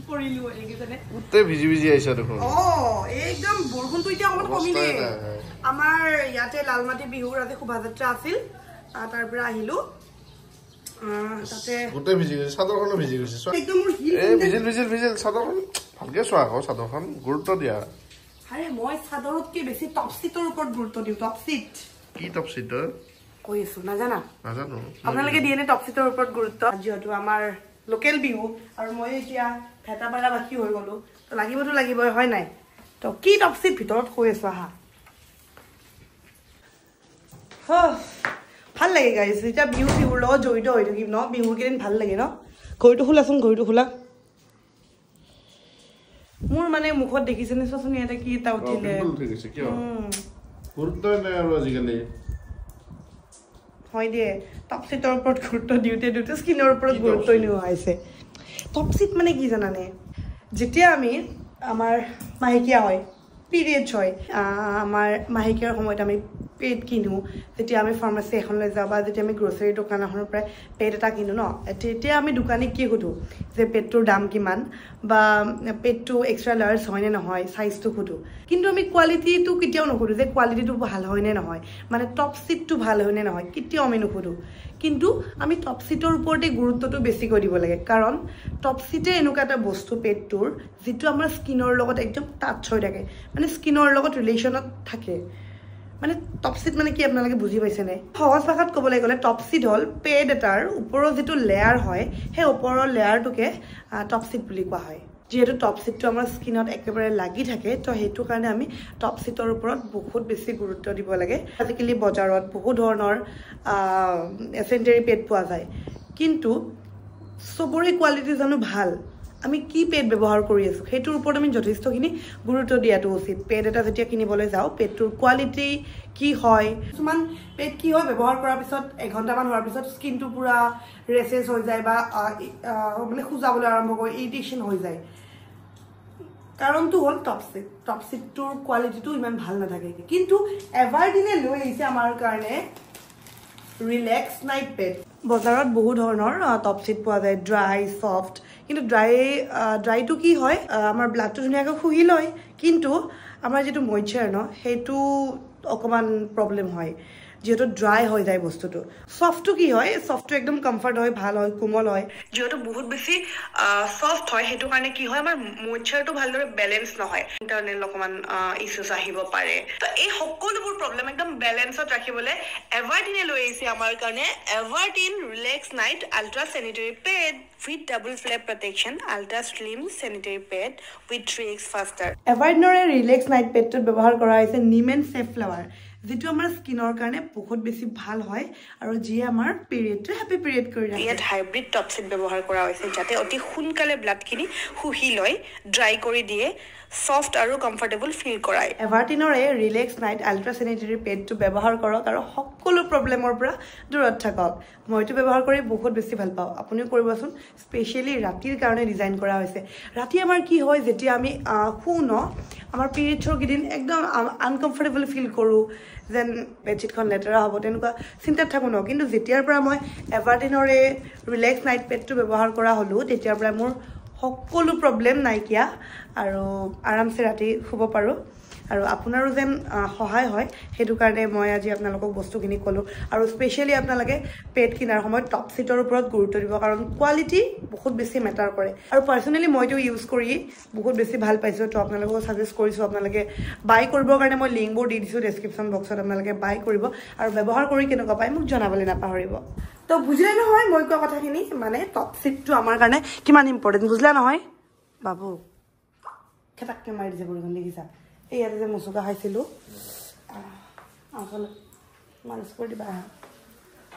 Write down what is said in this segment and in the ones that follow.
পৰিলো এইকেইজনে উতে ভিজি ভিজি আইছা দেখোন একদম বৰষুণটো এতিয়া অকমান কমিলে আমাৰ ইয়াতে লালমাটি বিহুৰ আজি শোভাযাত্ৰা আছিল তাৰ পৰা আহিলো তাতে উতে ভিজি গৈছে চাদৰখন ভিজি গৈছে একদম ভিজিল চাদৰখন ভালকে চোৱা আকৌ চাদৰখন গুৰুত্ব দিয়া আৰে মই চাদৰতকে বেছি টপচিটৰ ওপৰত গুৰুত্ব দিওঁ টপচিট কি টপচিট কৈ আছো নাজানো আপোনালোকে দিয়ে নে টপচিটৰ ওপৰত গুৰুত্ব যিহেতু আমাৰ লোকেল বিহু আৰু মই এতিয়া ভেটা পাৰা বাকি হৈ গলো তো লাগিবই হয় নাই তো কি টপচিট ভিতৰত কৈ আছো আহা ভাল লাগে গাইছ এতিয়া বিহুৰ লগত জড়িত হৈ থাকিম ন বিহুৰ কেইদিন ভাল লাগে ন ঘড়ীটো খোলা মোৰ মানে মুখত দেখিছেনে চোন ইয়াতে কি এটা উঠিলে গুৰুত্ব নাই আৰু আজিকালি হয় দিয়ে টপচিটৰ ওপৰত গুৰুত্ব দিওঁতে স্কিনৰ ওপৰত গুৰুত্ব নোহোৱা হৈছে টপচিট মানে কি জানানে যেতিয়া আমি আমাৰ মাহেকীয়া হয় পিৰিয়ডছ হয় আমাৰ মাহেকীয়াৰ সময়ত আমি পেড কিনো যেতিয়া আমি ফাৰ্মাচী এখনলৈ যাওঁ বা যেতিয়া আমি গ্ৰ'চাৰী দোকান এখনৰ পৰা পেড এটা কিনো ন তেতিয়া আমি দোকানীক কি সোধোঁ যে পেডটোৰ দাম কিমান বা পেডটো এক্সট্ৰা লাৰ্জ হয়নে নহয় চাইজটো সোধোঁ কিন্তু আমি কোৱালিটিটো কেতিয়াও নুসুধোঁ যে কোৱালিটিটো ভাল হয়নে নহয় মানে টপচিটটো ভাল হয়নে নহয় কেতিয়াও আমি নুসুধোঁ কিন্তু আমি টপচিটৰ ওপৰতে গুৰুত্বটো বেছিকৈ দিব লাগে কাৰণ টপচিটে এনেকুৱা এটা বস্তু পেডটোৰ যিটো আমাৰ স্কিনৰ লগত একদম টাচ হৈ থাকে মানে স্কিনৰ লগত ৰিলেশ্যনত থাকে মানে টপচিট মানে কি আপোনালোকে বুজি পাইছেনে সহজ ভাষাত ক'বলৈ গ'লে টপচিট হ'ল পেড এটাৰ ওপৰৰ যিটো লেয়াৰ হয় সেই ওপৰৰ লেয়াৰটোকে টপচিট বুলি কোৱা হয় যিহেতু টপচিটটো আমাৰ স্কিনত একেবাৰে লাগি থাকে তো সেইটো কাৰণে আমি টপচিটৰ ওপৰত বহুত বেছি গুৰুত্ব দিব লাগে আজিকালি বজাৰত বহু ধৰণৰ চেনিটাৰী পেড পোৱা যায় কিন্তু চবৰে কোৱালিটি জানো ভাল আমি কি পেড ব্যৱহাৰ কৰি আছো সেইটোৰ ওপৰত আমি যথেষ্টখিনি গুৰুত্ব দিয়াটো উচিত পেড এটা যেতিয়া কিনিবলৈ যাওঁ পেডটোৰ কোৱালিটি কি হয় কিছুমান পেড কি হয় ব্যৱহাৰ কৰাৰ পিছত এঘণ্টামান হোৱাৰ পিছত স্কিনটো পুৰা ৰেচেছ হৈ যায় বা মানে খুজাবলৈ আৰম্ভ কৰে ইৰিটেশ্যন হৈ যায় কাৰণটো হ'ল টপচিটটোৰ কোৱালিটিটো ইমান ভাল নাথাকে কিন্তু এভাৰগ্ৰীনে লৈ আহিছে আমাৰ কাৰণে ৰিলেক্স নাইট পেড বজাৰত বহু ধৰণৰ টপচিট পোৱা যায় ড্ৰাই ছফ্ট কিন্তু ড্ৰাইটো কি হয় আমাৰ ব্লাডটো ধুনীয়াকৈ শুহি লয় কিন্তু আমাৰ যিটো মইশ্চাৰ ন সেইটো অকণমান প্ৰব্লেম হয় যেহেতু ড্ৰাই হৈ যায় বস্তুটো ছফ্টটো কি হয় ছফ্টটো একদম কমফৰ্ট হয় ভাল হয় কোমল হয় যেহেতু বহুত বেছি ছফ্ট হয় সেইটো কাৰণে কি হয় আমাৰ মইশ্চাৰটো ভালদৰে বেলেঞ্চ নহয় ইণ্টাৰনেল অকণমান ইছ্যুজ আহিব পাৰে তো এই সকলোবোৰ প্ৰব্লেম একদম বেলেঞ্চত ৰাখিবলৈ এভাৰটিনে লৈ আহিছে আমাৰ কাৰণে Everteen relax night ultra sanitary pad with double flap protection ultra slim sanitary pad with 3x faster এভাৰটিনৰে ৰিলেক্স নাইট পেডটোত ব্যৱহাৰ কৰা হৈছে নিম এণ্ড চেফ্লাৱাৰ যেটো আমাৰ স্কিনৰ কাৰণে বহুত বেছি ভাল হয় আৰু যিয়ে আমাৰ পিৰিয়ডটো হেপি পিৰিয়ড কৰি ৰাখে ইয়াত হাইব্ৰিড টপচিট ব্যৱহাৰ কৰা হৈছে যাতে অতি সোনকালে ব্লাডখিনি শুহি লয় ড্ৰাই কৰি দিয়ে সফট আৰু কমফৰ্টেবল ফিল কৰায় এভাৰটিনৰে ৰিলেক্স নাইট আল্ট্ৰা চেনিটাৰী পেডটো ব্যৱহাৰ কৰক আৰু সকলো প্ৰব্লেমৰ পৰা দূৰত থাকক মইতো ব্যৱহাৰ কৰি বহুত বেছি ভাল পাওঁ আপুনিও কৰিবচোন স্পেচিয়েলি ৰাতিৰ কাৰণে ডিজাইন কৰা হৈছে ৰাতি আমাৰ কি হয় যেতিয়া আমি শু ন আমাৰ পিৰিয়ডছৰ কেইদিন একদম আনকমফৰ্টেবল ফিল কৰোঁ যেন বেডশ্বীটখন লেতেৰা হ'ব তেনেকুৱা চিন্তাত থাকোঁ ন কিন্তু যেতিয়াৰ পৰা মই এভাৰটিনৰে ৰিলেক্স নাইট পেডটো ব্যৱহাৰ কৰা হ'লোঁ তেতিয়াৰ পৰা মোৰ সকলো প্ৰব্লেম নাইকিয়া আৰু আৰামছে ৰাতি শুব পাৰোঁ আৰু আপোনাৰো যেন সহায় হয় সেইটো কাৰণে মই আজি আপোনালোকক বস্তুখিনি ক'লোঁ আৰু স্পেচিয়েলি আপোনালোকে পেড কিনাৰ সময়ত টপচিটৰ ওপৰত গুৰুত্ব দিব কাৰণ কোৱালিটি বহুত বেছি মেটাৰ কৰে আৰু পাৰ্চনেলি মইতো ইউজ কৰি বহুত বেছি ভাল পাইছোঁ তো আপোনালোকক ছাজেষ্ট কৰিছোঁ আপোনালোকে বাই কৰিবৰ কাৰণে মই লিংকবোৰ দি দিছোঁ ডেছক্ৰিপশ্যন বক্সত আপোনালোকে বাই কৰিব আৰু ব্যৱহাৰ কৰি কেনেকুৱা পায় মোক জনাবলৈ নাপাহৰিব তো বুজিলে নহয় মই কোৱা কথাখিনি মানে টপচিটটো আমাৰ কাৰণে কিমান ইম্পৰ্টেণ্ট বুজিলা নহয় বাবু খেতাককৈ মাৰি দিছে বৰষুণ দেখিছা এই ইয়াতে যে মুচুকা খাইছিলোঁ মালিচ কৰি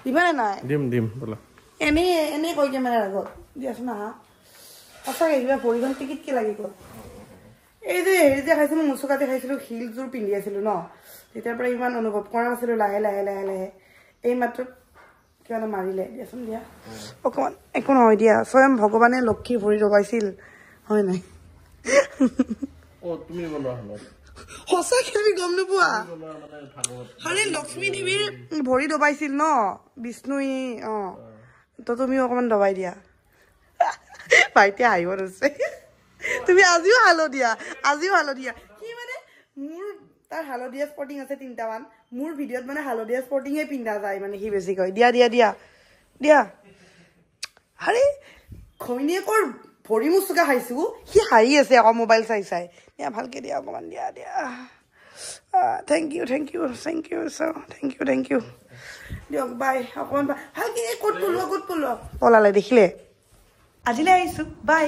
দিবানে নাই দিম বোলা এনেই কৈ কেমেৰাৰ আগত দিয়াচোন আহা সঁচাকৈ কিবা ভৰিখন টিকিটকৈ লাগি গ'ল এই যে হেৰি যে খাইছিলোঁ মুচুকাতে খাইছিলোঁ হিলযোৰ পিন্ধি আছিলোঁ ন তেতিয়াৰ পৰা ইমান অনুভৱ কৰা নাছিলোঁ লাহে এই মাত্ৰ কিবা এটা মাৰিলে দিয়াচোন দিয়া অকণমান একো নহয় দিয়া স্বয়ং ভগৱানে লক্ষী ভৰি দবাইছিল হয় নাই সঁচাকে তুমি গম নোপোৱা আৰে লক্ষ্মী দেৱীৰ ভৰি দবাইছিল ন বিষ্ণুই তো তুমি অকণমান দবাই দিয়া ভাইটিয়ে হাঁহিব ধৰিছে তুমি আজিও হালধীয়া কি মানে মোৰ তাৰ হালধীয়া স্পৰ্টিং আছে 3টামান মোৰ ভিডিঅ'ত মানে হালধীয়া স্পৰ্টিঙে পিন্ধা যায় মানে সি বেছি কয় দিয়া আৰে ঘৈণীয়েকৰ ভৰি মুচুকা খাইছো সি হাঁহি আছে আকৌ মোবাইল চাই দিয়া ভালকে দিয়া অকণমান দিয়া থেংক ইউ দিয়ক বাই অকণমান ভালকে ক'ত পলোৱা পলালে দেখিলে আজিলৈ আহিছোঁ বাই